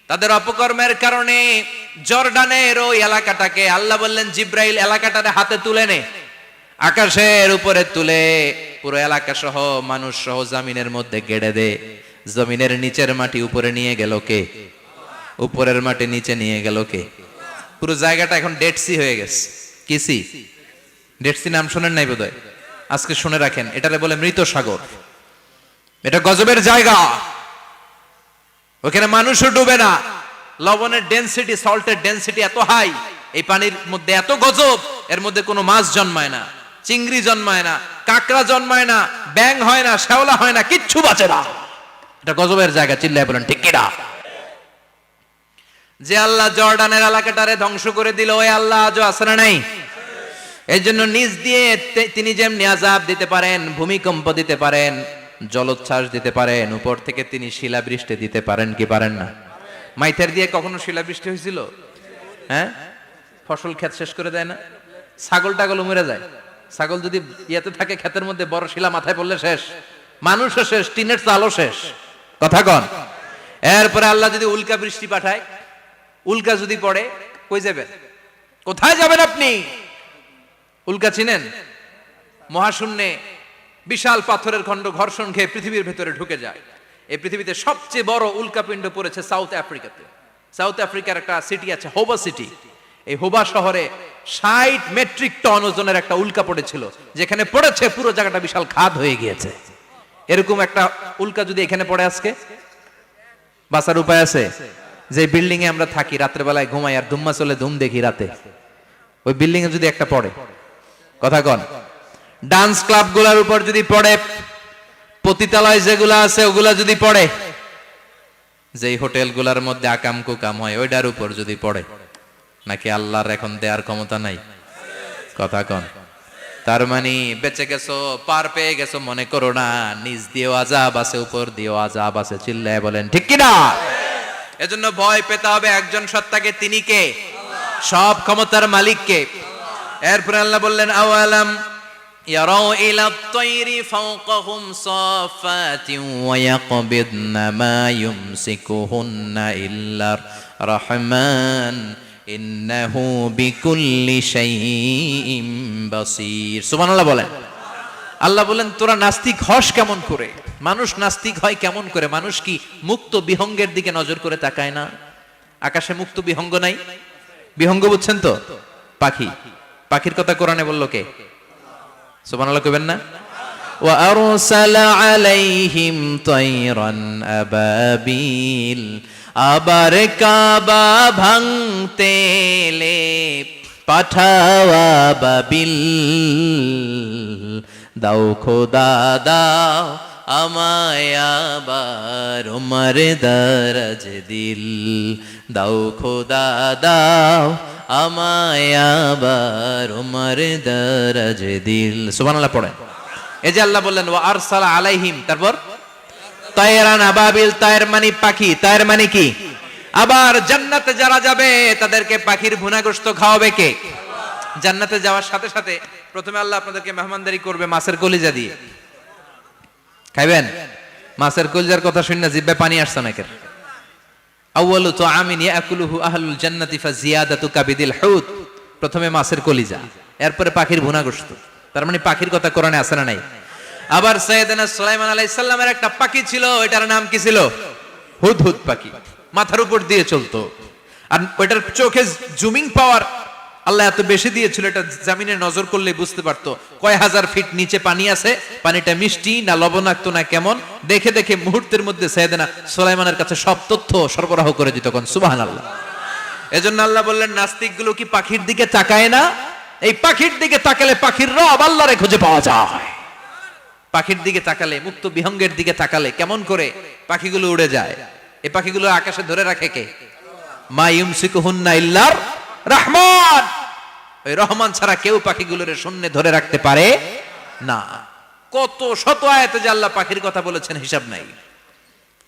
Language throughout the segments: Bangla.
তাদের অপকর্মের কারণে জর্ডানের ওই এলাকাটাকে আল্লাহ বললেন, জিব্রাইল এলাকাটারে হাতে তুলে নে, আকাশের উপরে তুলে পুরো এলাকা সহ মানুষ সহ জমিনের মধ্যে গেড়ে দে। জমিনের নিচের মাটি উপরে নিয়ে গেল কে? উপরের মাটি নিচে নিয়ে গেল কে? পুরো জায়গাটা এখন ডেড সি হয়ে গেছে। কি সি? ডেড সি নাম শোনেন নাই বোধহয়? আজকে শুনে রাখেন, এটারে বলে মৃত সাগর। এটা গজবের জায়গা, ওখানে মানুষও ডুবে না। লবণের ডেনসিটি, সল্টের ডেনসিটি এত হাই, এই পানির মধ্যে এত গজব, এর মধ্যে কোনো মাছ জন্মায় না, চিংড়ি জন্মায় না, কাঁকড়া জন্মায় না, ব্যাং হয় না, শ্যাওলা হয় না, কিচ্ছু বাঁচে না। এটা গজবের জায়গা। চিল্লায় বলেন ঠিক কিনা? যে আল্লাহ জর্ডানের এলাকাটারে ধ্বংস করে দিল, ওই আল্লাহ আজও আছে না নাই? এই জন্য নিজ দিয়ে তিনি যেমনি আযাব দিতে পারেন, ভূমিকম্প দিতে পারেন, জলোচ্ছ্বাস দিতে পারেন, উপর থেকে তিনি শিলাবৃষ্টি দিতে পারেন কি পারেন না? মাইথার দিয়ে কখনো শিলাবৃষ্টি হয়েছিল? হ্যাঁ, ফসল ক্ষেত শেষ করে দেয় না? ছাগল টাগল মরে যায়। ছাগল যদি ইয়েতে থাকে ক্ষেতের মধ্যে, বড় শিলা মাথায় পড়লে শেষ, মানুষও শেষ, টিনের চালও শেষ। কথা কন। এরপরে আল্লাহ যদি উল্কা বৃষ্টি পাঠায়, উল্কা যদি পড়ে, কই যাবেন? কোথায় যাবেন আপনি? উল্কা চিনেন? মহাশূন্যে বিশাল পাথরের খণ্ড ঘর্ষণ খেয়ে পৃথিবীর ভেতরে ঢুকে যায়। এই পৃথিবীতে সবচেয়ে বড় উল্কাপিণ্ড পড়েছে সাউথ আফ্রিকাতে। সাউথ আফ্রিকার একটা সিটি আছে, হোবা সিটি। এই হোবা শহরে 60 মেট্রিক টন ওজনের একটা উল্কা পড়েছিল, যেখানে পড়েছে পুরো জায়গাটা বিশাল খাদ হয়ে গিয়েছে। এরকম একটা উল্কা যদি এখানে পড়ে, আজকে বাঁচার উপায় আছে? যে বিল্ডিং এ আমরা থাকি, রাত্রেবেলায় ঘুমাই আর ধুম্মা চলে ধুম দেখি রাতে, ওই বিল্ডিং এ যদি একটা পড়ে, কথা কন, ডান্স ক্লাব গুলার উপর যদি পড়ে, পতিতালয় যেগুলা আছে ওগুলা যদি পড়ে, যেই হোটেল গুলার মধ্যে আকাম কুকাম হয় ওইটার উপর যদি পড়ে, নাকি আল্লাহর এখন দেয়ার ক্ষমতা নাই? কথা কন। তার মানে বেঁচে গেছো, পার পেয়ে গেছো মনে করো না, নিজ দিয়েও আযাব আছে, উপর দিয়েও আযাব আছে। চিল্লায় বলেন ঠিক কিনা? এজন্য ভয় পেতে হবে একজন সত্তাকে, তিনি কে? সব ক্ষমতার মালিক কে? এরপর আল্লাহ বললেন, আওয়ালাম ইয়ারাউ ইলা আত-তায়রি ফাওকাহুম সাফাতিন ওয়া ইয়াকবিদনা মা ইউমসিকুহুন্না ইল্লার রাহমান ইন্নাহু বিকুল্লি শাইইন বাসীর। সুবহানাল্লাহ বলেন। আল্লাহ বলেন, তোরা নাস্তিক হস কেমন করে? মানুষ নাস্তিক হয় কেমন করে? মানুষ কি মুক্ত বিহঙ্গের দিকে নজর করে তাকায় না? আকাশে মুক্ত বিহঙ্গ নাই? বিহঙ্গ বুঝছেন তো? পাখি। পাখির কথা কোরআনে বললো কে? সুবহানাল্লাহ কইবেন না? ওয়া আরসালা আলাইহিম তায়রান আবাবিল। আবার কাবা ভাঙতে এলে পাঠাওয়া বাবিল। দাও খোদা দাও আমায় আবার উমর দরজ দিল। দাও খোদা দাও আমায় আবার উমর দরজ দিল। সুবহানাল্লাহ পড়েন। এই যে আল্লাহ বললেন ওয়া আরসালা আলাইহিম, তারপর তায়রান আবাবিল, তায়ের মানে পাখি, তায়ের মানে কি? আবার জান্নাতে যারা যাবে তাদেরকে পাখির ভুনা গোশত খাওয়াবে কে? জান্নাতে যাওয়ার সাথে সাথে প্রথমে আল্লাহ আপনাদেরকে মেহমানদারি করবে মাছের কলিজা দিয়ে। খাইবেন? মাছের কলিজার কথা শুনে জিহ্বায় পানি আসছে নাকি? আউয়ালু তুআমিন ইয়াকুলুহু আহলুল জান্নাতি ফাজিয়াদাতু কাবিদিল হুত। প্রথমে মাছের কলিজা, এরপরে পাখির ভুনা গোশত। তার মানে পাখির কথা কোরআনে আছে না নাই? আবার সাইয়েদনা সুলাইমান আলাইহিস সালামের একটা পাখি ছিল, ওইটার নাম কি ছিল? হুদহুদ পাখি। মাথার উপর দিয়ে চলতো, আর ওইটার চোখে জুমিং পাওয়ার আল্লাহ এত বেশি দিয়েছিল, এটা জমিনে নজর করলে বুঝতে পারতো কয় হাজার ফিট নিচে পানি আছে, পানিটা মিষ্টি না লবণাক্ত না কেমন, দেখে দেখে মুহূর্তের মধ্যে সাইয়েদনা সুলাইমানের কাছে সব তথ্য সরবরাহ করে দিত। কোন সুবহানাল্লাহ। এজন্য আল্লাহ বললেন, নাস্তিক গুলো কি পাখির দিকে তাকায় না? এই পাখির দিকে তাকালে পাখির রব আল্লাহরে খুঁজে পাওয়া যায়। পাখির দিকে তাকালে, মুক্ত বিহঙ্গের দিকে তাকালে কেমন করে পাখিগুলো উড়ে যায়। এই পাখিগুলো আকাশে ধরে রাখে কে? মা ইউমসিকুহুন্না ইল্লার রহমান। ওই রহমান ছাড়া কেউ পাখিগুলোর শূন্যে ধরে রাখতে পারে না। কত শত আয়াতে যে আল্লাহ পাখির কথা বলেছেন হিসাব নাই।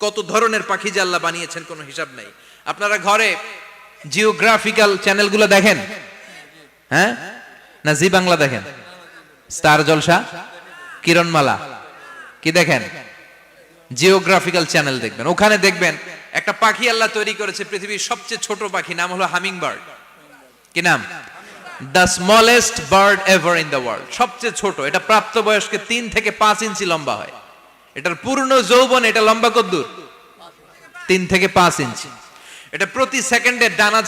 কত ধরনের পাখি যে আল্লাহ বানিয়েছেন কোনো হিসাব নাই। আপনারা ঘরে জিওগ্রাফিক্যাল চ্যানেলগুলো দেখেন? হ্যাঁ, না জি বাংলা দেখেন? স্টার জলসা, কিরণমালা, কি দেখেন? জিওগ্রাফিক্যাল চ্যানেল দেখবেন। ওখানে দেখবেন একটা পাখি আল্লাহ তৈরি করেছে, পৃথিবীর সবচেয়ে ছোট পাখি, নাম হলো হামিং বার্ড। কি নাম? The smallest bird ever in the world, সবচেয়ে ছোট। এটা প্রাপ্তবয়স্কে 3 থেকে 5 ইঞ্চি লম্বা হয়। এটার পূর্ণ যৌবন এটা লম্বা কতদূর? 3 থেকে 5 ইঞ্চি। এটা প্রতি সেকেন্ডে ডানা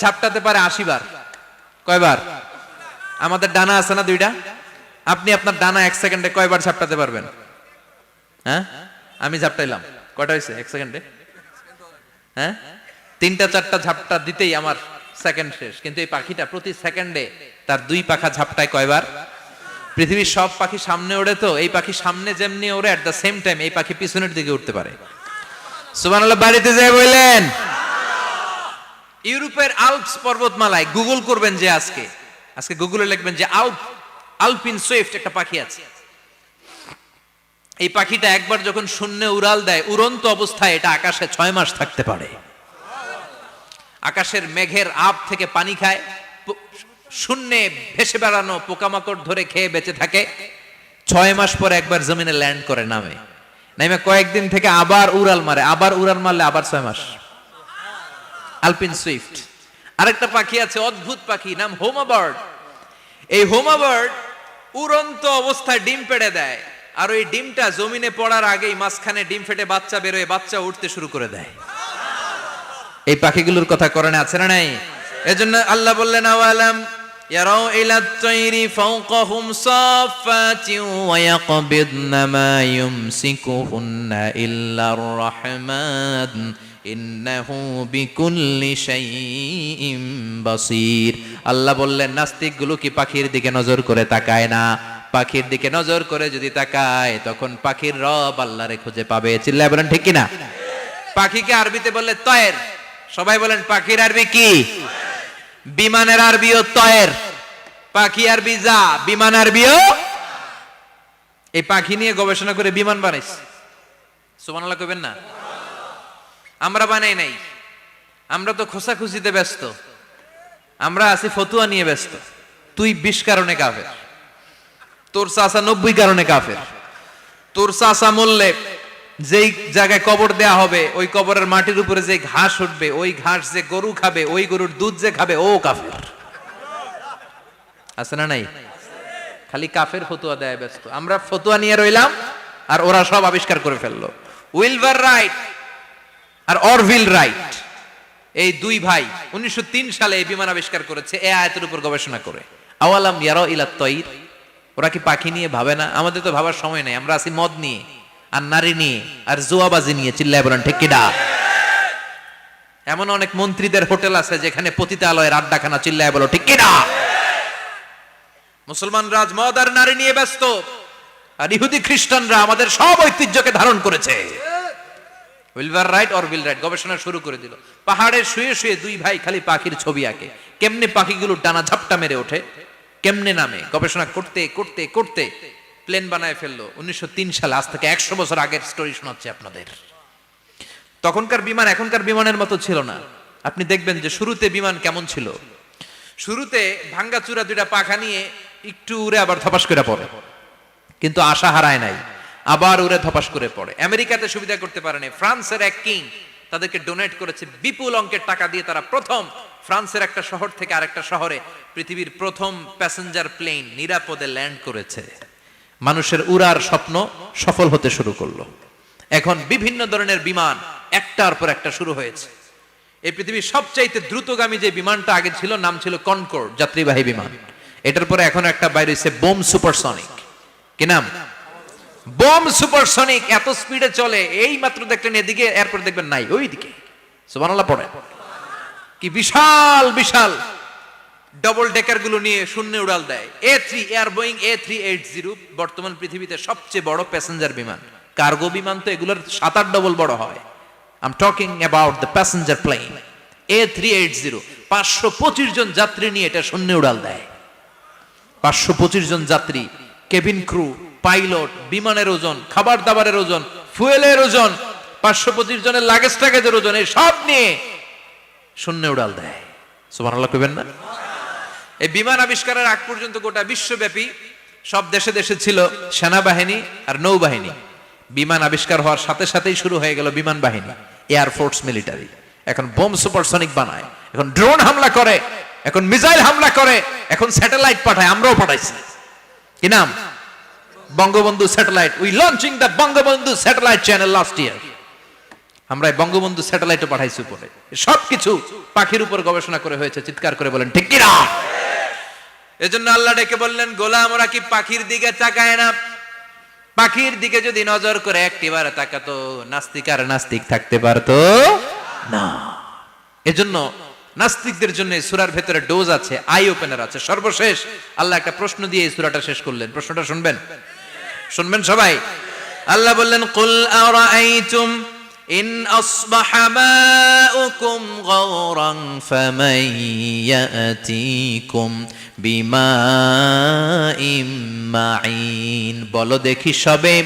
ঝাপটাতে পারে 80 বার। কয়বার? আমাদের ডানা আছে না 2টা, আপনি আপনার ডানা 1 সেকেন্ডে কয়বার ঝাপটাতে পারবেন? হ্যাঁ, আমি ঝাপটাইলাম, কয়টা হয়েছে 1 সেকেন্ডে? হ্যাঁ, 3টা 4টা ঝাপটা দিতেই আমার সেকেন্ড শেষ। কিন্তু এই পাখিটা প্রতি সেকেন্ডে তার 2 পাখা ঝাপটায় কয়বার? পৃথিবীর সব পাখি সামনে ওড়ে, তো এই পাখি সামনে যেমনি ওড়ে, এট দ্য সেম টাইম এই পাখি পিছনের দিকে উঠতে পারে। সুবহানাল্লাহ, বাড়িতে যায় বললেন। ইউরোপের আল্পস পর্বতমালায় গুগল করবেন যে আজকে গুগলে লিখবেন যে আলপিন সুইফট একটা পাখি আছে। এই পাখিটা একবার যখন শূন্যে উড়াল দেয়, উড়ন্ত অবস্থায় এটা আকাশে 6 মাস থাকতে পারে। আকাশের মেঘের আপ থেকে পানি খায়, শূন্যে ভেসে বেড়ানো পোকামাকড় ধরে খেয়ে বেঁচে থাকে। 6 মাস পর একবার জমিনে ল্যান্ড করে, নামে কয়েকদিন থেকে আবার উড়াল মারে, আবার উড়াল মারলে আবার 6 মাস। আলপিন সুইফট। আরেকটা পাখি আছে, অদ্ভুত পাখি, নাম হোমা বার্ড। এই হোমা বার্ড উড়ন্ত অবস্থায় ডিম পেড়ে দেয়, আর ওই ডিমটা জমিনে পড়ার আগেই মাঝখানে ডিম ফেটে বাচ্চা বেরোয়, বাচ্চা উঠতে শুরু করে দেয়। এই পাখিগুলোর কথা কোরআনে আছে না নাই? এজন্য আল্লাহ বললেন, আওয়ালাম ইয়ারাউ ইলাত তাইরি ফাওকাহুম সাফাতিন ওয়া ইয়াকবিদনা মা ইউমসিকুহুন্না ইল্লার রাহমান ইন্নাহু বিকুল্লি শাইইন বাসীর। আল্লাহ বললেন, নাস্তিকগুলো কি পাখির দিকে নজর করে তাকায় না? পাখির দিকে নজর করে যদি তাকায়, তখন পাখির রব আল্লাহরে খুঁজে পাবে। চিল্লায় বলেন ঠিক কিনা? পাখিকে আরবিতে বললে তয়ের। সবাই বলেন, পাখির আরবি কি? বিমানের আরবিও তয়ের। পাখি আরবি যা, বিমান আরবিও। এই পাখি নিয়ে গবেষণা করে বিমান বানাইছে। সুবহানাল্লাহ কইবেন না? আমরা বানাই নাই, আমরা তো খোঁচাখুচিতে ব্যস্ত, আমরা আছি ফতুয়া নিয়ে ব্যস্ত। তুই 20 কারণে কাফের, তোর চাচা 90 কারণে কাফের। তোর চাচা মরলে যেই জায়গায় কবর দেয়া হবে, ওই কবরের মাটির উপরে যে ঘাস উঠবে, ওই ঘাস যে গরু খাবে, ওই গরুর দুধ যে খাবে, ও কাফের। আছে না নাই? খালি কাফের ফতুয়া দেয় ব্যস্ত। আমরা ফতুয়া নিয়ে রইলাম, আর ওরা সব আবিষ্কার করে ফেললো। উইলবার রাইট আর অরভিল রাইট, এই 2 ভাই 1903 সালে এই বিমান আবিষ্কার করেছে, এই আয়াতের উপর গবেষণা করে। আওয়ালাম ইয়ারাউ ইলাত তাইর, ওরা কি পাখি নিয়ে ভাবে না? আমাদের তো ভাবার সময় নেই, আমরা আছি মদ নিয়ে, আর নারী নিয়ে, আর জুয়াবাজি নিয়ে। চিল্লায় বলেন ঠিক কিনা? এমন অনেক মন্ত্রীদের হোটেল আছে যেখানে পতিতালয়ের আড্ডাখানা। চিল্লায় বলো ঠিক কিনা? মুসলমান রাজ মদ আর নারী নিয়ে ব্যস্ত, আর ইহুদি খ্রিস্টানরা আমাদের সব ঐতিহ্যকে ধারণ করেছে। উইলবার রাইট অরভিল রাইট গবেষণা শুরু করে দিল। পাহাড়ে শুয়ে শুয়ে 2 ভাই খালি পাখির ছবি আঁকে, কেমনে পাখিগুলো ডানা ঝাপটা মেরে ওঠে, কেমনে নামে। গবেষণা করতে করতে করতে প্লেন বানায় ফেললো 1903 সালে। আজ থেকে 100 বছর আগের স্টোরি শোনাচ্ছি আপনাদের। তখনকার বিমান এখনকার বিমানের মতো ছিল না। আপনি দেখবেন যে শুরুতে বিমান কেমন ছিল। শুরুতে ভাঙ্গাচুরা 2টা পাখা নিয়ে একটু উড়ে আবার ধপাস করে পড়ে, কিন্তু আশা হারায় নাই, আবার উড়ে ধপাস করে পড়ে। আমেরিকাতে সুবিধা করতে পারেনি। ফ্রান্সের এক কিং তাদেরকে ডোনেট করেছে বিপুল অঙ্কের টাকা দিয়ে। তারা প্রথম ফ্রান্সের একটা শহর থেকে আরেকটা শহরে পৃথিবীর প্রথম প্যাসেঞ্জার প্লেন নিরাপদে ল্যান্ড করেছে। মানুষের উড়ার স্বপ্ন সফল হতে শুরু করলো। এখন বিভিন্ন ধরনের বিমান একটার পর একটা শুরু হয়েছে। এই পৃথিবীর সবচাইতে দ্রুতগামী যে বিমানটা আগে ছিল, নাম ছিল কনকর্ড, যাত্রীবাহী বিমান। এটার পরে এখন একটা বাইরে হয়েছে বোম সুপারসনিক। কি নাম? Bomb supersonic. এত স্পিডে চলে, এই মাত্র দেখলেন এদিকে, এরপর দেখবেন নাই ওইদিকে। সুবহানাল্লাহ পড়ে। কি বিশাল বিশাল ডবল ডেকার গুলো নিয়ে শূন্যে উড়াল দেয়। বোয়িং A380 বর্তমান পৃথিবীতে সবচেয়ে বড় প্যাসেঞ্জার বিমান। কার্গো বিমান তো এগুলোর 7-8 ডবল বড় হয়। I'm talking about the passenger plane A380। 525 জন যাত্রী নিয়ে এটা শূন্যে উড়াল দেয়। 525 জন যাত্রী, কেবিন ক্রু, পাইলট, বিমানের ওজন, খাবার দাবারের ওজন, ফুয়েলের ওজন, 525 জনের লাগেজ টাগেজের ওজন, এই সব নিয়ে শূন্যে উড়াল দেয়। সুবহানাল্লাহ কইবেন না? এই বিমান আবিষ্কারের আগ পর্যন্ত গোটা বিশ্বব্যাপী সব দেশে দেশে ছিল সেনাবাহিনী আর নৌবাহিনী। বিমান আবিষ্কার হওয়ার সাথে সাথেই শুরু হয়ে গেল বিমান বাহিনী। এয়ারফোর্স মিলিটারি, এখন বোম সুপারসনিক বানায়, এখন ড্রোন হামলা করে, এখন মিসাইল হামলা করে, এখন স্যাটেলাইট পাঠায়, আমরাও পাঠাইছি। কি নাম? Bangabandhu satellite. We launching the Bangabandhu satellite channel last year. আমরা বঙ্গবন্ধু স্যাটেলাইটও পাঠাইছি উপরে। সবকিছু পাখির উপর গবেষণা করে হয়েছে। চিৎকার করে বলেন ঠিক কিনা? এজন্য আল্লাহ ডেকে বললেন, গোলাম ওরা কি পাখির দিকে তাকায় না? পাখির দিকে যদি নজর করে একটিবার তাকাতো, নাস্তিক আর নাস্তিক থাকতে পারতো না। এজন্য নাস্তিকদের জন্য সূরার ভেতরে ডোজ আছে, আই ওপেনার আছে। সর্বশেষ আল্লাহ একটা প্রশ্ন দিয়ে এই সূরাটা শেষ করলেন। প্রশ্নটা শুনবেন? শুনবেন সবাই? আল্লাহ বললেন, কুল আরাআইতুম ইন আসবাহা মাউকুম গাওরান ফামান ইয়াতিকুম বিমাইম মাইন। বলো দেখি সবে,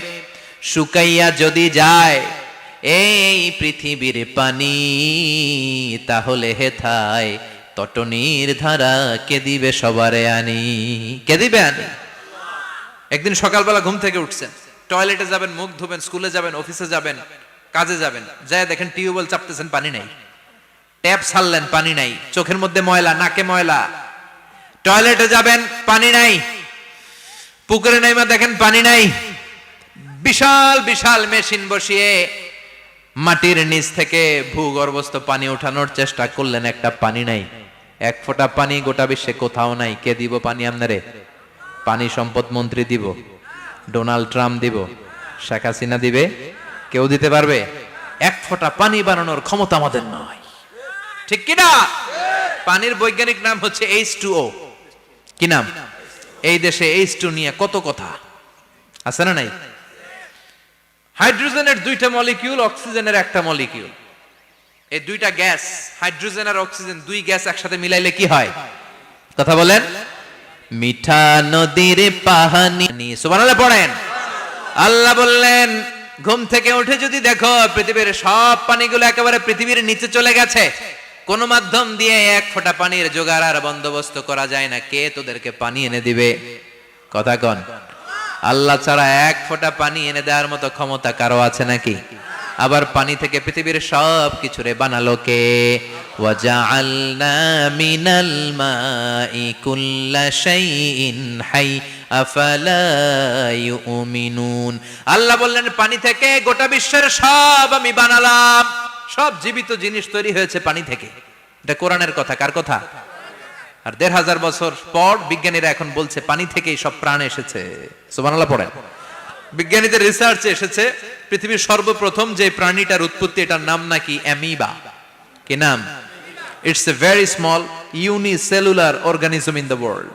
শুকাইয়া যদি যায় এই পৃথিবীর পানি, তাহলে হেথায় তটনির ধারা কে দিবে সবারে আনি? কে দিবে আনি? একদিন সকালবেলা ঘুম থেকে উঠছেন, টয়লেটে যাবেন, মুখ ধুবেন, স্কুলে যাবেন, অফিসে যাবেন, কাজে যাবেন, যায় দেখেন টিউবওয়েল চাপতেছেন, পানি নাই। ট্যাপ ছাড়লেন, পানি নাই। চোখের মধ্যে ময়লা, নাকে ময়লা। টয়লেটে যাবেন, পানি নাই। পুকুরে নাইমা দেখেন পানি নাই। বিশাল বিশাল মেশিন বসিয়ে মাটির নিচ থেকে ভূগর্ভস্থ পানি ওঠানোর চেষ্টা করলেন, একটা পানি নাই। এক ফোঁটা পানি গোটা বিশ্বে কোথাও নাই। কে দিব পানি আপনারে? পানি সম্পদ মন্ত্রী দিব, ডোনাল্ড ট্রাম্প দিব, শেখ হাসিনা দিবে? কেউ দিতে পারবে? এক ফোঁটা পানি বানানোর ক্ষমতা আমাদের নয়। ঠিক কিনা? পানির বৈজ্ঞানিক নাম হচ্ছে H2O। কি নাম? এই দেশে H2 নিয়ে কত কথা আছে না নাই? হাইড্রোজেনের দুইটা মলিকিউল, অক্সিজেনের একটা মলিকিউল। এই দুইটা গ্যাস, হাইড্রোজেন আর অক্সিজেন, দুই গ্যাস একসাথে মিলাইলে কি হয়? কথা বলেন। মিঠা নদীর পানি। সুবহানাল্লাহ পড়েন। আল্লাহ বললেন, ঘুম থেকে উঠে যদি দেখো পৃথিবীর সব পানিগুলো একেবারে পৃথিবীর নিচে চলে গেছে, কোন মাধ্যম দিয়ে এক ফোঁটা পানির জোগাড় আর বন্দোবস্ত করা যায় না, কে তোদেরকে পানি এনে দিবে? কথা কন। আল্লাহ ছাড়া এক ফোঁটা পানি এনে দেওয়ার মতো ক্ষমতা কারো আছে নাকি? আবার পানি থেকে পৃথিবীর সব কিছুরে বানালো কে? ওয়াজআলনা মিনাল মাই কুল্লা শাইইন হাই আফালা ইউমিনুন। আল্লাহ বললেন, পানি থেকে গোটা বিশ্বের সব আমি বানালাম। সব জীবিত জিনিস তৈরি হয়েছে পানি থেকে। এটা কোরআনের কথা। কার কথা? আর ১৫০০ বছর পর বিজ্ঞানীরা এখন বলছে পানি থেকেই সব প্রাণ এসেছে। সুবহানাল্লাহ পড়েন। বিজ্ঞানীদের রিসার্চে এসেছে পৃথিবীর সর্বপ্রথম যে প্রাণীটার উৎপত্তি, এটার নাম নাকি অ্যামিবা। কি নাম? It's a very small unicellular organism in the world.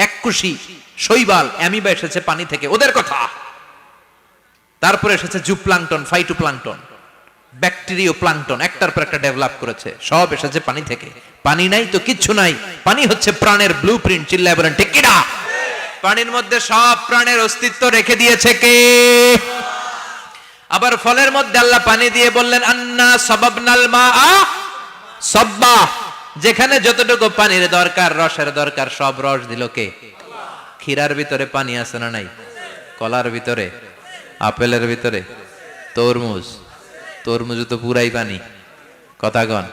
এককোষী শৈবাল অ্যামিবা এসেছে পানি থেকে, ওদের কথা। তারপরে এসেছে জুপ্লাঙ্কটন, ফাইটোপ্লাঙ্কটন, ব্যাকটেরিয়া প্লাঙ্কটন, একটার পর একটা ডেভেলপ করেছে। সব এসেছে পানি থেকে। পানি নাই তো কিচ্ছু নাই। পানি হচ্ছে প্রাণের ব্লুপ্রিন্ট। চিল্লায় বলেন ঠিক কিনা? পানির মধ্যে সব প্রাণের অস্তিত্ব রেখে দিয়েছে কে? আবার ফলের মধ্যে আল্লাহ পানি দিয়ে বললেন, আন্না সাবাবনাল মাআ সাব্বা। যেখানে যতটুকু পানির দরকার, রসের দরকার, সব রস দিল কে? ক্ষীরার ভিতরে পানি আছে না নাই? কলার ভিতরে, আপেলের ভিতরে, তরমুজ, তরমুজ তো পুরাই পানি। কথা কন।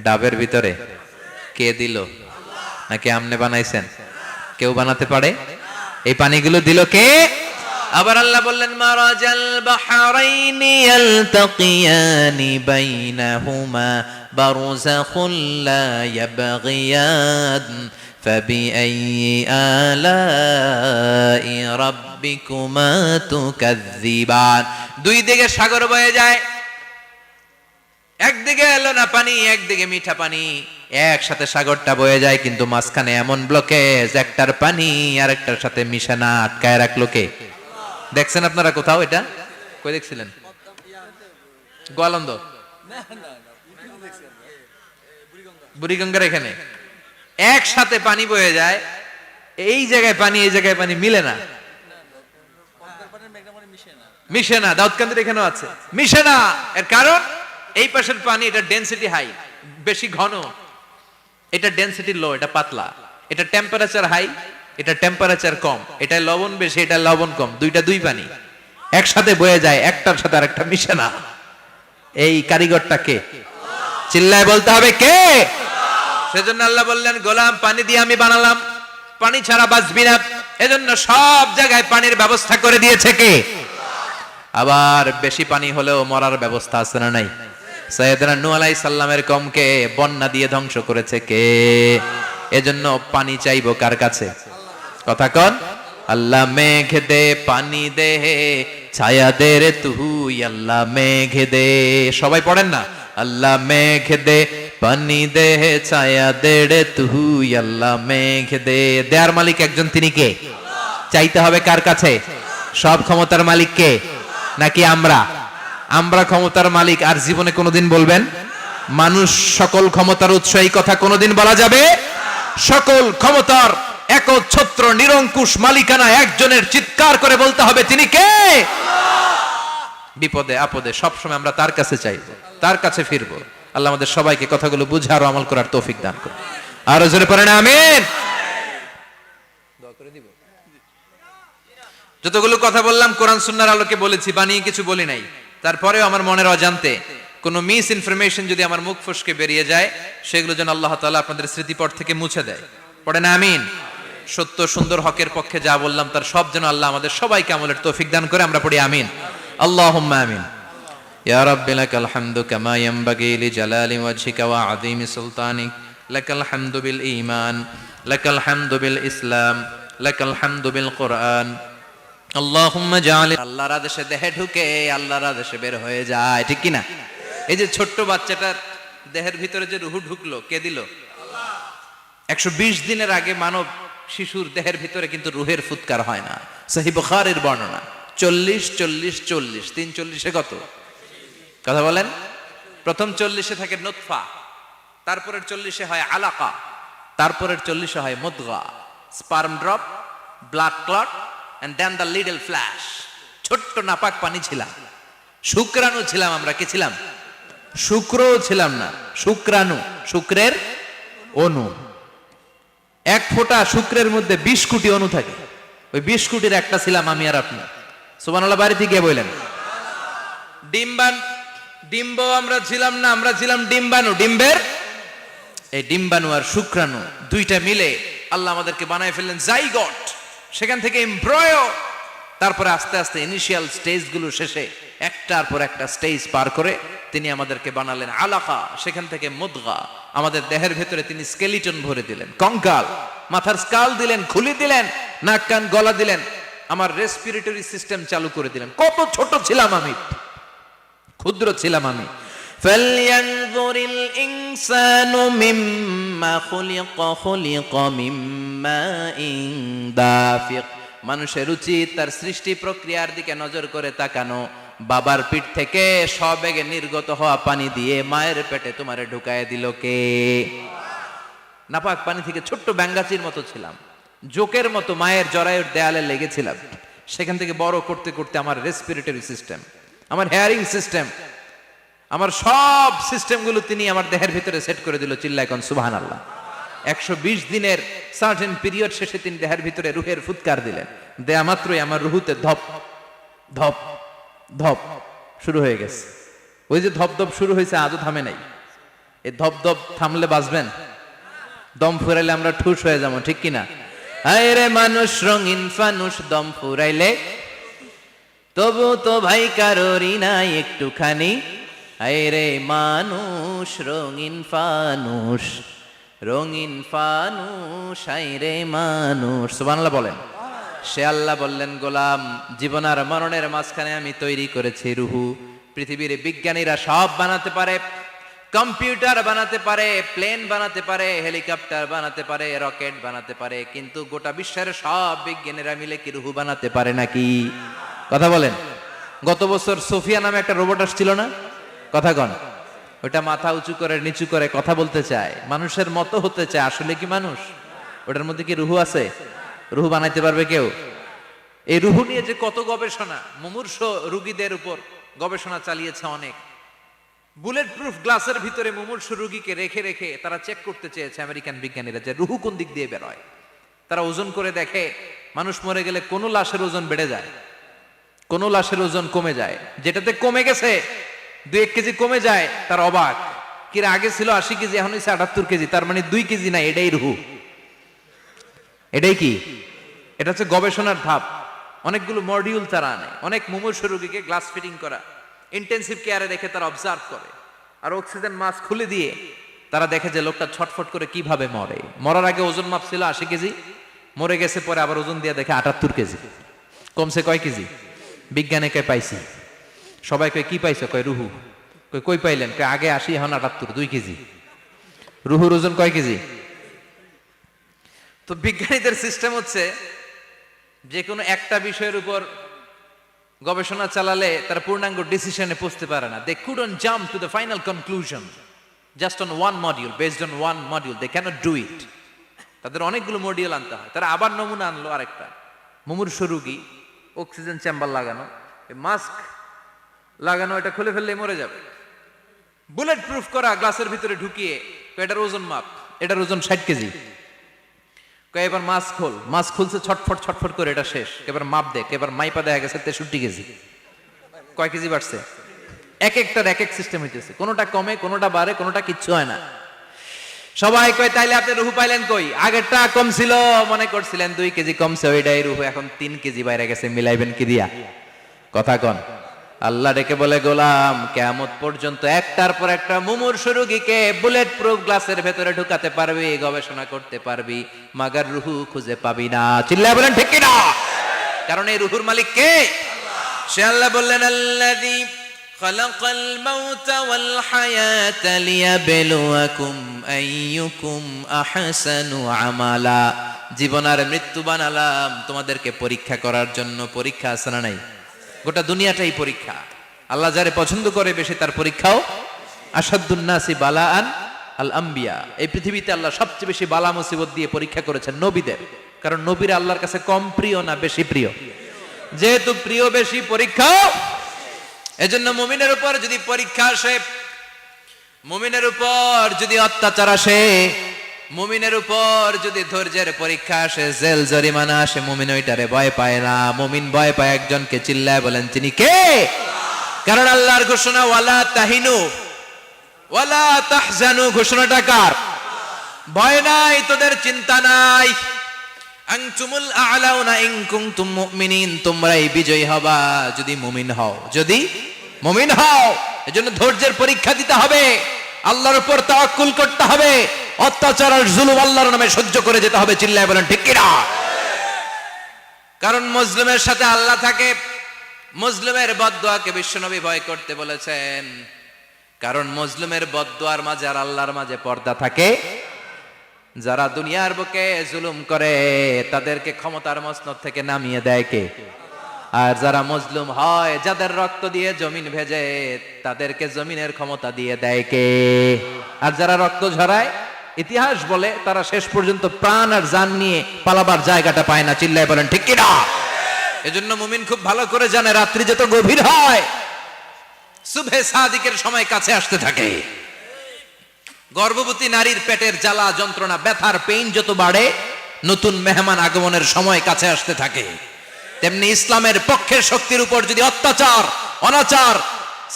ডাবের ভিতরে কে দিল? নাকি আমনে বানাইছেন? কেউ বানাতে পারে? এই পানিগুলো দিল কে? আবার আল্লাহ বললেন, মারাজাল বাহরাইনি ইয়ালতাকিয়ানি বাইনাহুমা বারযাখুল লা ইয়াবগিয়ান ফাবিআইয়ি আলাই রাব্বিকুমা তুকাযযিবান। দুই দিকে সাগর বয়ে যায়, একদিকে এলো না পানি, একদিকে মিঠা পানি, একসাথে সাগরটা বয়ে যায়, কিন্তু মাঝখানে এমন ব্লকেজ, একটার পানি আর একটার সাথে মিশে না, আটকায় রাখলো কে? দেখছেন আপনারা কোথাও এটা? কই দেখছিলেন? গোয়ালন্দ, বুড়িগঙ্গার এখানে একসাথে পানি বয়ে যায়। এই জায়গায় পানি, এই জায়গায় পানি মিলে না, মিশে না। দাউদকান্দির এখানেও আছে, মিশে না। এর কারণ এই পাশের পানি, এটা ডেনসিটি হাই, বেশি ঘন, এটা ডেনসিটি লো, এটা পাতলা। এটা টেম্পারেচার হাই, এটা টেম্পারেচার কম। এটা লবণ বেশি, এটা লবণ কম। দুইটা দুই পানি একসাথে বয়ে যায়, একটার সাথে আরেকটা মিশে না। এই কারিগরটা কে? চিল্লায় বলতে হবে কে? সেজন্য আল্লাহ বললেন, গোলাম পানি দিয়ে আমি বানালাম, পানি ছাড়া বাঁচবি না, এজন্য সব জায়গায় পানির ব্যবস্থা করে দিয়েছে কে? আবার বেশি পানি হলেও মরার ব্যবস্থা আছে না নাই? সাইয়েদনা নূহ আলাইহিস সালামের কওমকে বন্যা দিয়ে ধ্বংস করেছে কে? এজন্য পানি চাইবো কার কাছে? কথা কন। আল্লাহ মেঘ দে পানি দে, ছায়া দে রে তুই আল্লাহ মেঘ দে। সবাই পড়েন না, আল্লাহ মেঘ দে পানি দে, ছায়া দে রে তুই আল্লাহ মেঘ দে। দেয়ার মালিক একজন, তিনি কে? চাইতে হবে কার কাছে? সব ক্ষমতার মালিক কে? নাকি আমরা? আমরা ক্ষমতার মালিক আর জীবনে কোনোদিন বলবেন? মানুষ সকল ক্ষমতার উৎস, এই কথা কোনোদিন বলা যাবে? সকল ক্ষমতার একচ্ছত্র নিরঙ্কুশ মালিকানা একজনের, চিৎকার করে বলতে হবে তিনি কে? বিপদে আপদে সবসময় আমরা তার কাছে চাইবো, তার কাছে ফিরবো। আল্লাহ আমাদের সবাইকে কথাগুলো বুঝার ও আমল করার তৌফিক দান করুন। আরো জোরে পড়েন আমিন। যতগুলো কথা বললাম কোরআন সুন্নাহর আলোকে বলেছি, বানিয়ে কিছু বলি নাই। তারপরেও আমার মনের অজান্তে কোনো মিস ইনফরমেশন যদি আমার মুখ ফসকে বেরিয়ে যায়, সেগুলো যেন আল্লাহ তাআলা আপনাদের স্মৃতিপট থেকে মুছে দেয়। পড়েন আমিন। সত্য সুন্দর হকের পক্ষে যা বললাম তার সব যেন আল্লাহ আমাদের সবাইকে আমলের তৌফিক দান করে। আমরা পড়ি আমিন। আল্লাহুম্মা আমিন। ইয়া রাব্বি লাকাল হামদু কামা ইয়ানবাগি লিজালালি ওয়াজহিকা ওয়া আযীমি সুলতানিক, লাকাল হামদু বিল ঈমান, লাকাল হামদু বিল ইসলাম, লাকাল হামদু বিল কুরআন। আল্লাহুম্মা জাআল, আল্লাহর আদেশে দেহে ঢুকে আল্লাহর আদেশে বের হয়ে যায়, ঠিক কি না? এই যে ছোট্ট বাচ্চাটার দেহের ভিতরে যে রূহ ঢুকলো, কে দিল? আল্লাহ। 120 দিনের আগে মানব শিশুর দেহের ভিতরে কিন্তু রূহের ফুৎকার হয় না। সহিহ বুখারীর বর্ণনা 40 40 40, 340 কত? কথা বলেন। প্রথম 40 থাকে নুতফা, তারপরের 40 হয় আলাকা, তারপরের 40 হয় মুদগা, sperm drop, blood clot and then the little flesh. ছোট্ট নাপাক পানি ছিলাম, শুক্রাণু ছিলাম আমরা। কি ছিলাম? শুক্রও ছিলাম না, শুক্রাণু, শুক্রের অণু। এক ফোঁটা শুক্রের মধ্যে 20 কোটি অণু থাকে, ওই 20 কোটির একটা ছিলাম আমি আর আপনি। সুবহানাল্লাহ বাড়িতে গিয়ে বললেন। ডিম্ব আমরা ছিলাম না, আমরা ছিলাম ডিম্বাণু। ডিম্বের এই ডিম্বাণু আর শুক্রাণু দুইটা মিলে আল্লাহ আমাদেরকে বানায় ফেললেন জাইগট, সেখান থেকে এমব্রয়ো, তারপরে আস্তে আস্তে ইনিশিয়াল স্টেজগুলো শেষে একটার পর একটা স্টেজ পার করে তিনি আমাদেরকে বানালেন আলাকা, সেখান থেকে মুদগা। আমাদের দেহের ভেতরে তিনি স্কেলিটন ভরে দিলেন, কঙ্কাল, মাথার স্কাল দিলেন, খুলি দিলেন, নাক কান গলা দিলেন, আমার রেসপিরেটরি সিস্টেম চালু করে দিলেন। কত ছোট ছিলাম আমি, ক্ষুদ্র ছিলাম আমি। ফালয়ানযুরিল ইনসানু মিম্মা খুলিকা, খুলিকা মিম্মা দাফিক। মানুষের উচিত তার সৃষ্টি প্রক্রিয়ার দিকে নজর করে তাকানো। বাবার পিঠ থেকে সবেগে নির্গত হওয়া পানি দিয়ে মায়ের পেটে তোমারে ঢুকায় দিল কে? নাপাক পানি থেকে ছোট্ট ব্যাঙ্গাচির মতো ছিলাম, জোকের মতো মায়ের জরায়ুর দেয়ালে লেগেছিলাম। সেখান থেকে বড় করতে করতে আমার রেসপিরেটরি সিস্টেম, আমার হেয়ারিং সিস্টেম, আমার সব সিস্টেমগুলো তিনি আমার দেহের ভিতরে সেট করে দিল। চিল্লায় কোন সুবহানাল্লাহ। 120 দিনের সার্টেন পিরিয়ড শেষে তিনি দেহের ভিতরে রুহের ফুৎকার দিলেন। দেয়া মাত্রই আমার রুহুতে ধপ ধপ ধপ শুরু হয়ে গেছে। ওই যে ধপ ধপ শুরু হয়েছে আজও থামে নাই। এই ধপ ধপ থামলে বাঁচবেন? দম ফুরাইলে আমরা ঠুস হয়ে যাবো, ঠিক কিনা? হায় রে মানুষ রঙিন ফানুষ, দম ফুরাইলে তবু তো ভাই কারোরই নাই একটুখানি। হায় রে মানুষ রঙিন ফানুষ, রঙিন ফানুষ, হায় রে মানুষ। সুবহানাল্লাহ বলেন। সে আল্লাহ বললেন, গোলাম জীবন আর মরণের মাঝখানে আমি তৈরি করেছি রুহু। পৃথিবীর বিজ্ঞানীরা সব বানাতে পারে, কম্পিউটার বানাতে পারে, প্লেন বানাতে পারে, হেলিকপ্টার বানাতে পারে, রকেট বানাতে পারে, কিন্তু গোটা বিশ্বের সব বিজ্ঞানীরা মিলে কি রুহু বানাতে পারে নাকি? কথা বলেন। গত বছর সোফিয়া নামে একটা রোবট আসছিল না? কথা কন। ওটা মাথা উঁচু করে নিচু করে কথা বলতে চায়, মানুষের মতো হতে চায়। আসলে কি মানুষ? ওটার মধ্যে কি রুহু আছে? রুহু বানাইতে পারবে কেউ? এই রুহু নিয়ে যে কত গবেষণা, মুমূর্ষ রোগীদের উপর গবেষণা চালিয়েছে অনেক। বুলেট প্রুফ গ্লাসের ভিতরে মুমূর্ষ রোগীকে রেখে রেখে তারা চেক করতে চেয়েছে আমেরিকান বিজ্ঞানীরা যে রুহু কোন দিক দিয়ে বের হয়। তারা ওজন করে দেখে, মানুষ মরে গেলে কোন লাশের ওজন বেড়ে যায়, কোন লাশের ওজন কমে যায়। যেটাতে কমে গেছে 1 কেজি কমে যায়, তার অবাক, কিরা আগে ছিল 80 কেজি, এখন হচ্ছে 78 কেজি, তার মানে 2 কেজি না, এটাই রুহু। এটাই কি? এটা হচ্ছে গবেষণার ধাপ। অনেকগুলো মডিউল তারা আনে, অনেক মুমূর্ষ রোগীকে গ্লাস ফিটিং করা, ইন্টেন্সিভ কেয়ারে রেখে তারা অবজার্ভ করে, আর অক্সিজেন মাস্ক খুলে দিয়ে তারা দেখে যে লোকটা ছটফট করে কিভাবে মরে। মরার আগে ওজন মাপ ছিল 80 কেজি, মরে গেছে পরে আবার ওজন দিয়ে দেখে 78 কেজি। কমছে কয় কেজি? বিজ্ঞানে কয় পাইছি। সবাই কয় কি পাইছো? কয় রুহু। কই পাইলেন? কয় আগে 80, এখন 78, 2 কেজি। রুহুর ওজন কয় কেজি? তো বিজ্ঞানীদের সিস্টেম হচ্ছে যে কোনো একটা বিষয়ের উপর গবেষণা চালালে তারা পূর্ণাঙ্গ ডিসিশনে পৌঁছতে পারে না। They couldn't jump to the final conclusion just on one module, based on one module, they can't do it. তাদের অনেকগুলো মডিউল আনতে হয়। তারা আবার নমুনা আনলো আরেকটা, মুমূর্ষ রোগী, অক্সিজেন চেম্বার লাগানো, মাস্ক লাগানো, এটা খুলে ফেললে মরে যাবে। বুলেট প্রুফ করা গ্লাসের ভিতরে ঢুকিয়ে, এটার ওজন মাপ, এটার ওজন 60 কেজি। এবার মাস্ক খোল, মাস্ক খুলছে ছটফট ছটফট করে, এটা শেষ। এবার মাপ দেখ, এবার মাইপা দেখা গেছে 63 কেজি। কয় কেজি বাড়ছে? এক একটার এক এক সিস্টেম হইতেছে, কোনোটা কমে, কোনোটা বাড়ে, কোনোটা কিচ্ছু হয় না। সবাই কয় তাইলে আপনি রুহু পাইলেন কই? আগেরটা কম ছিল, মনে করছিলেন 2 কেজি কমছে, ওইটাই রুহু, এখন 3 কেজি বাইরে গেছে, মিলাইবেন কি দিয়া? কথা কন। আল্লাহ ডেকে বলে, গোলাম কিয়ামত পর্যন্ত একটার পর একটা মুমূর্ষ রোগীকে বুলেট প্রুফ গ্লাসের ভেতরে ঢুকাতে পারবি, গবেষণা করতে পারবি, মাগার রুহু খুঁজে পাবি না। চিল্লায় বলেন ঠিক কিনা? কারণ এই রুহুর মালিক কে? সে আল্লাহ বললেন, আল্লাযী খালাকাল মাউতা ওয়াল হায়াতা লিয়াবলুয়াকুম আইয়ুকুম আহসানু আমালা। জীবন আর মৃত্যু বানালাম তোমাদেরকে পরীক্ষা করার জন্য। পরীক্ষা আছে না নাই? গোটা দুনিয়াটাই পরীক্ষা। আল্লাহ যারে পছন্দ করে বেশি তার পরীক্ষাও। আসাদুন নাসি বালাআন আল আম্বিয়া। এই পৃথিবীতে আল্লাহ সবচেয়ে বেশি বালা মুসিবত দিয়ে পরীক্ষা করেছেন নবীদের। কারণ নবীরা আল্লাহর কাছে কম প্রিয় না বেশি প্রিয়? যেহেতু প্রিয় বেশি, পরীক্ষাও। এজন্য মুমিনের উপর যদি পরীক্ষা আসে, মুমিনের উপর যদি অত্যাচার আসে, মুমিনের উপর যদি ধৈর্যের পরীক্ষা আসে, জেল জরিমানা আসে, মুমিন ওইটারে ভয় পায় না। মুমিন ভয় পায় একজনকে। চিল্লায় বলেন তিনি কে? কারণ আল্লাহর ঘোষণা, ওয়ালা তাহিনু ওয়ালা তাহজানু। ঘোষণাটা কার? ভয় নাই, তোদের চিন্তা নাই। আনতুমুল আ'লাউনা ইন কুনতুম মুমিনিন। তোমরাই বিজয়ী হবা যদি মুমিন হও, যদি মুমিন হও। এজন্য ধৈর্যের পরীক্ষা দিতে হবে, আল্লাহর উপর তাওয়াক্কুল করতে হবে, অত্যাচার আর জুলুম আল্লাহর নামে সহ্য করে যেতে হবে। চিল্লায় বলেন ঠিক কিনা? কারণ মজলুমের সাথে আল্লাহ থাকে। মজলুমের বদদুয়াকে বিশ্বনবী ভয় করতে বলেছেন, কারণ মজলুমের বদদুয়ার মাঝে আর আল্লাহর মাঝে পর্দা থাকে। যারা দুনিয়ার বুকে জুলুম করে তাদেরকে ক্ষমতার মসনদ থেকে নামিয়ে দেয় কে? আর যারা মজলুম হয়, যাদের রক্ত দিয়ে জমিন ভেজে, তাদেরকে জমিনের ক্ষমতা দিয়ে দেয় কে? আর যারা রক্ত ঝরায়, ইতিহাস বলে তারা শেষ পর্যন্ত প্রাণ আর জান নিয়ে পালাবার জায়গাটা পায় না। চিল্লায় বলেন ঠিক কিনা? এজন্য মুমিন খুব ভালো করে জানে, রাত্রি যত গভীর হয়, সুবহে সাদিকের সময় কাছে আসতে থাকে। গর্ভবতী নারীর পেটের জ্বালা যন্ত্রণা, ব্যথার পেইন যত বাড়ে, নতুন মেহমান আগমনের সময় কাছে আসতে থাকে। তেমনি ইসলামের পক্ষের শক্তির উপর যদি অত্যাচার, অনাচার,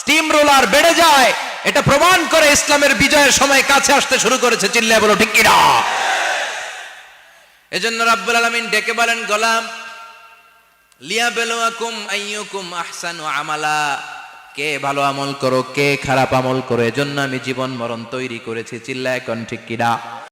স্টিম রোলার বেড়ে যায়, এটা প্রমাণ করে ইসলামের বিজয়ের সময় কাছে আসতে শুরু করেছে। চিল্লায় বলো ঠিক কিনা? এজন্য রাব্বুল আলামিন ডেকে বলেন, গোলাম লিয়াবলুয়াকুম আইয়ুকুম আহসানু আমালা। কে ভালো আমল করো, কে খারাপ আমল করো, এজন্য আমি জীবন মরণ তৈরি করেছি। চিল্লায় কোন ঠিক কিনা?